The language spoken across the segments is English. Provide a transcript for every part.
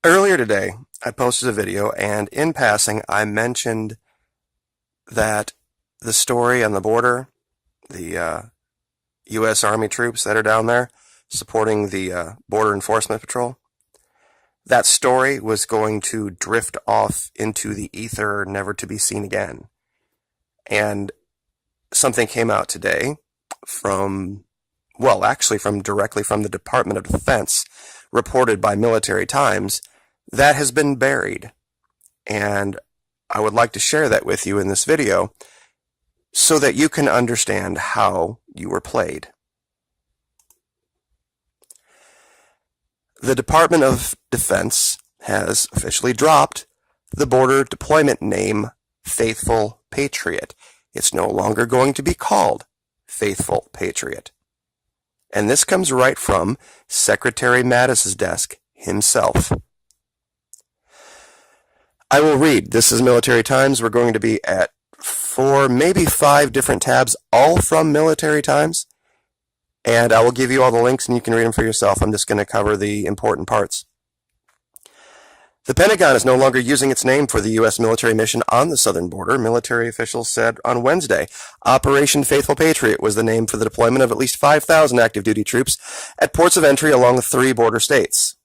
Earlier today, I posted a video, and in passing, I mentioned that the story on the border, the U.S. Army troops that are down there supporting the Border Enforcement Patrol, that story was going to drift off into the ether, never to be seen again. And something came out today directly from the Department of Defense, reported by Military Times, that has been buried. And I would like to share that with you in this video so that you can understand how you were played. The Department of Defense has officially dropped the border deployment name Faithful Patriot. It's no longer going to be called Faithful Patriot. And this comes right from Secretary Mattis's desk himself. I will read. This is Military Times. We're going to be at 4, maybe 5 different tabs, all from Military Times. And I will give you all the links and you can read them for yourself. I'm just going to cover the important parts. The Pentagon is no longer using its name for the U.S. military mission on the southern border. Military officials said on Wednesday, Operation Faithful Patriot was the name for the deployment of at least 5,000 active duty troops at ports of entry along 3 border states.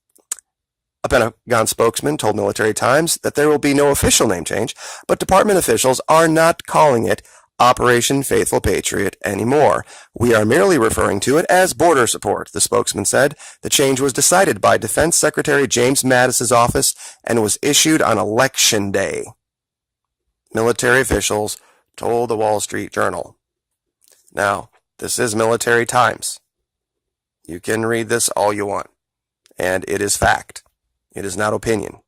A Pentagon spokesman told Military Times that there will be no official name change, but department officials are not calling it Operation Faithful Patriot anymore. We are merely referring to it as border support, the spokesman said. The change was decided by Defense Secretary James Mattis's office and was issued on Election Day, military officials told the Wall Street Journal. Now, this is Military Times. You can read this all you want, and it is fact. It is not opinion.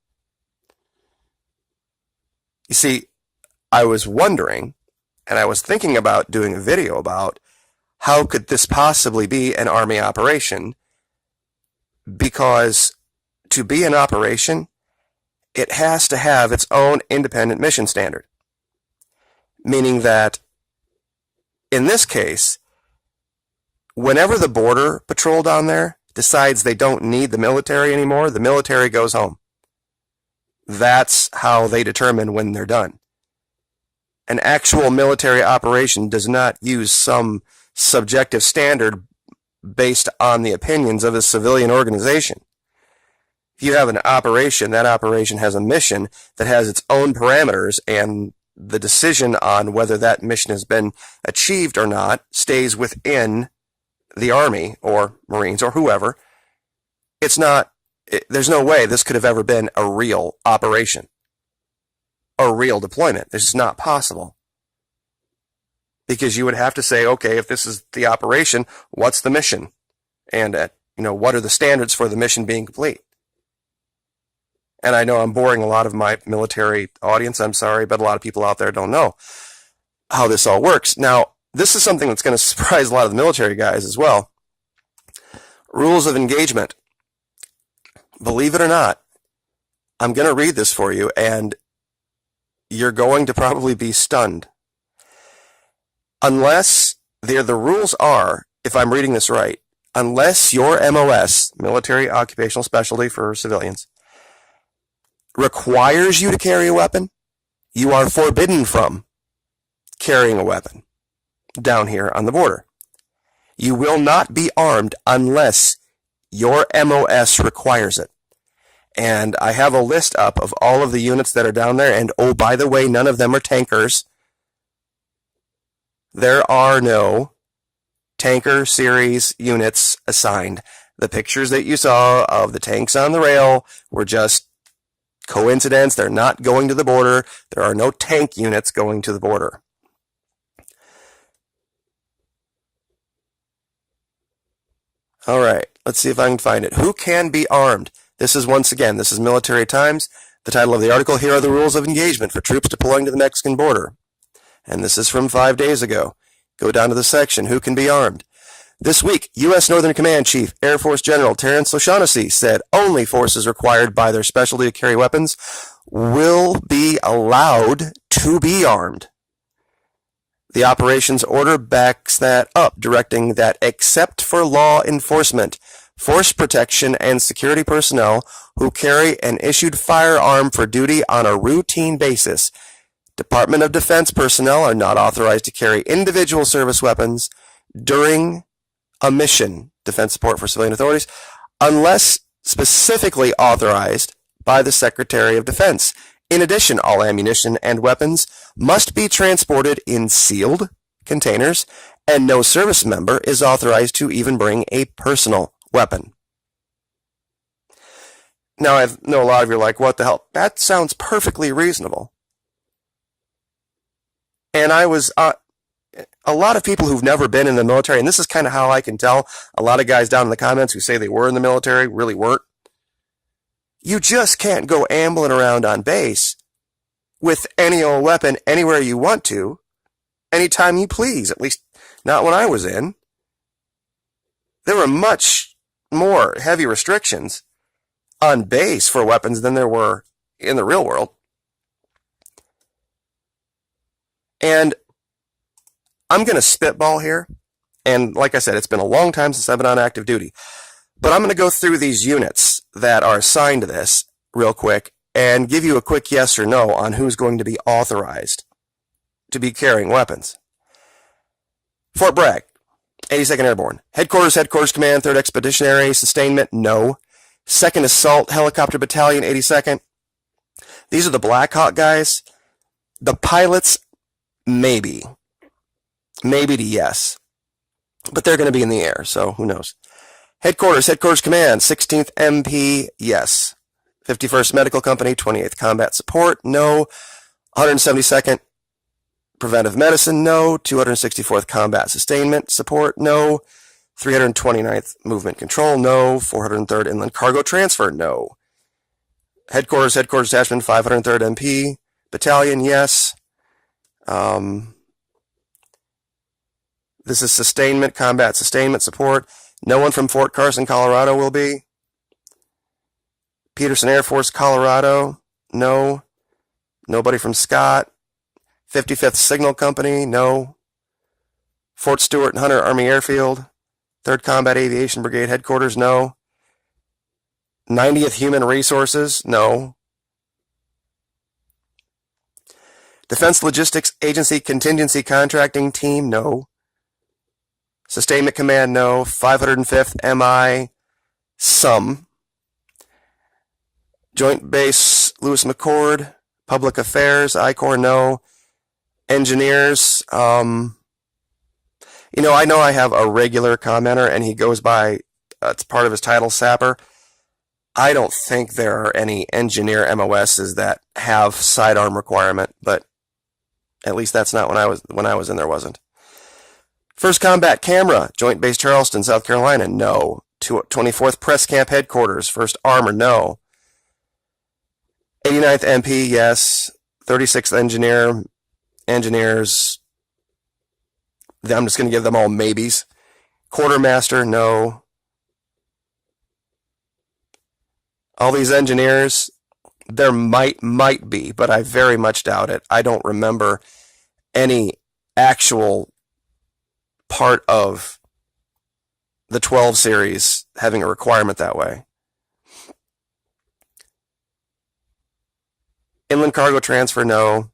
You see, I was wondering, and I was thinking about doing a video about how could this possibly be an Army operation, because to be an operation, it has to have its own independent mission standard. Meaning that, in this case, whenever the Border Patrol down there decides they don't need the military anymore, the military goes home. That's how they determine when they're done. An actual military operation does not use some subjective standard based on the opinions of a civilian organization. If you have an operation, that operation has a mission that has its own parameters, and the decision on whether that mission has been achieved or not stays within the Army or Marines or whoever. There's no way this could have ever been a real operation. A real deployment. This is not possible. Because you would have to say, okay, if this is the operation, what's the mission? And what are the standards for the mission being complete? And I know I'm boring a lot of my military audience, I'm sorry, but a lot of people out there don't know how this all works. Now, this is something that's going to surprise a lot of the military guys as well. Rules of engagement. Believe it or not, I'm going to read this for you, and you're going to probably be stunned. Unless the rules are, if I'm reading this right, unless your MOS, military occupational specialty for civilians, requires you to carry a weapon, you are forbidden from carrying a weapon down here on the border. You will not be armed unless your MOS requires it. And I have a list up of all of the units that are down there, and oh, by the way, none of them are tankers. There are no tanker series units assigned. The pictures that you saw of the tanks on the rail were just coincidence. They're not going to the border. There are no tank units going to the border. All right, let's see if I can find it. Who can be armed? This is Military Times. The title of the article, here are the rules of engagement for troops deploying to the Mexican border. And this is from 5 days ago. Go down to the section, who can be armed? This week, U.S. Northern Command Chief Air Force General Terrence O'Shaughnessy said only forces required by their specialty to carry weapons will be allowed to be armed. The operations order backs that up, directing that except for law enforcement, force protection and security personnel who carry an issued firearm for duty on a routine basis. Department of Defense personnel are not authorized to carry individual service weapons during a mission, defense support for civilian authorities, unless specifically authorized by the Secretary of Defense. In addition, all ammunition and weapons must be transported in sealed containers, and no service member is authorized to even bring a personal weapon. Now, I know a lot of you are like, what the hell? That sounds perfectly reasonable. And I was, a lot of people who've never been in the military, and this is kind of how I can tell, a lot of guys down in the comments who say they were in the military really weren't. You just can't go ambling around on base with any old weapon anywhere you want to, anytime you please, at least not when I was in. There were much more heavy restrictions on base for weapons than there were in the real world. And I'm going to spitball here. And like I said, it's been a long time since I've been on active duty. But I'm going to go through these units that are assigned to this real quick and give you a quick yes or no on who's going to be authorized to be carrying weapons. Fort Bragg, 82nd Airborne. Headquarters Command, 3rd Expeditionary Sustainment, no. 2nd Assault Helicopter Battalion, 82nd. These are the Black Hawk guys. The pilots, maybe. Maybe to yes. But they're going to be in the air, so who knows. Headquarters Command, 16th MP, yes. 51st Medical Company, 28th Combat Support, no. 172nd Preventive Medicine, no. 264th Combat Sustainment Support, no. 329th Movement Control, no. 403rd Inland Cargo Transfer, no. Headquarters Detachment, 503rd MP Battalion, yes. This is Sustainment, Combat Sustainment Support. No one from Fort Carson, Colorado will be. Peterson Air Force, Colorado, no. Nobody from Scott. 55th Signal Company, no. Fort Stewart and Hunter Army Airfield. 3rd Combat Aviation Brigade Headquarters, no. 90th Human Resources, no. Defense Logistics Agency Contingency Contracting Team, no. Sustainment Command, no. 505th MI, some. Joint Base Lewis McChord, Public Affairs, I-Corps, no. Engineers, I know I have a regular commenter, and he goes by, it's part of his title, Sapper. I don't think there are any engineer MOSs that have sidearm requirement, but at least that's not when I was in there wasn't. 1st Combat Camera, Joint Base Charleston, South Carolina, no. 24th Press Camp Headquarters, 1st Armor, no. 89th MP, yes. 36th Engineers, I'm just going to give them all maybes. Quartermaster, no. All these engineers, there might be, but I very much doubt it. I don't remember any actual part of the 12 series having a requirement that way. Inland Cargo Transfer, no.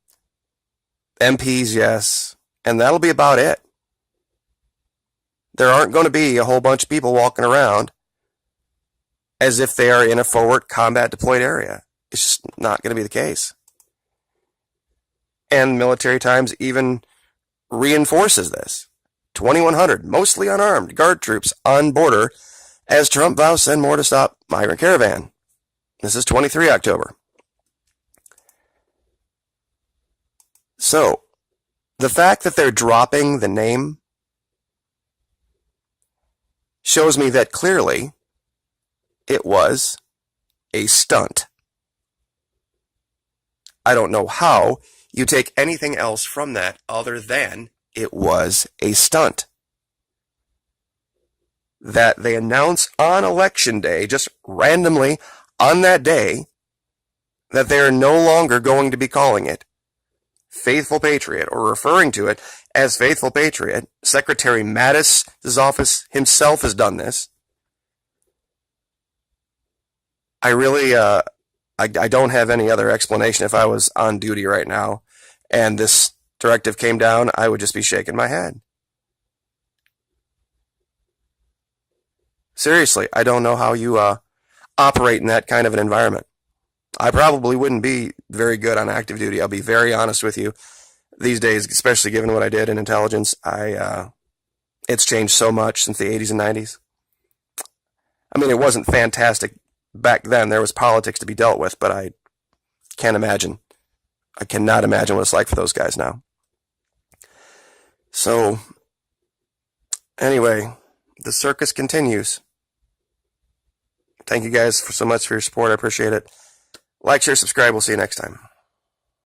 MPs, yes. And that'll be about it. There aren't going to be a whole bunch of people walking around as if they are in a forward combat deployed area. It's just not going to be the case. And Military Times even reinforces this. 2,100, mostly unarmed, guard troops on border as Trump vows send more to stop migrant caravan. This is 23 October. So, the fact that they're dropping the name shows me that clearly it was a stunt. I don't know how you take anything else from that other than it was a stunt. That they announce on election day, just randomly on that day, that they are no longer going to be calling it Faithful Patriot or referring to it as Faithful Patriot. Secretary Mattis's office himself has done this. I really, I don't have any other explanation. If I was on duty right now and this directive came down, I would just be shaking my head. Seriously, I don't know how you operate in that kind of an environment. I probably wouldn't be very good on active duty. I'll be very honest with you. These days, especially given what I did in intelligence, it's changed so much since the 80s and 90s. I mean, it wasn't fantastic back then. There was politics to be dealt with, but I can't imagine. I cannot imagine what it's like for those guys now. So, anyway, the circus continues. Thank you guys so much for your support. I appreciate it. Like, share, subscribe. We'll see you next time.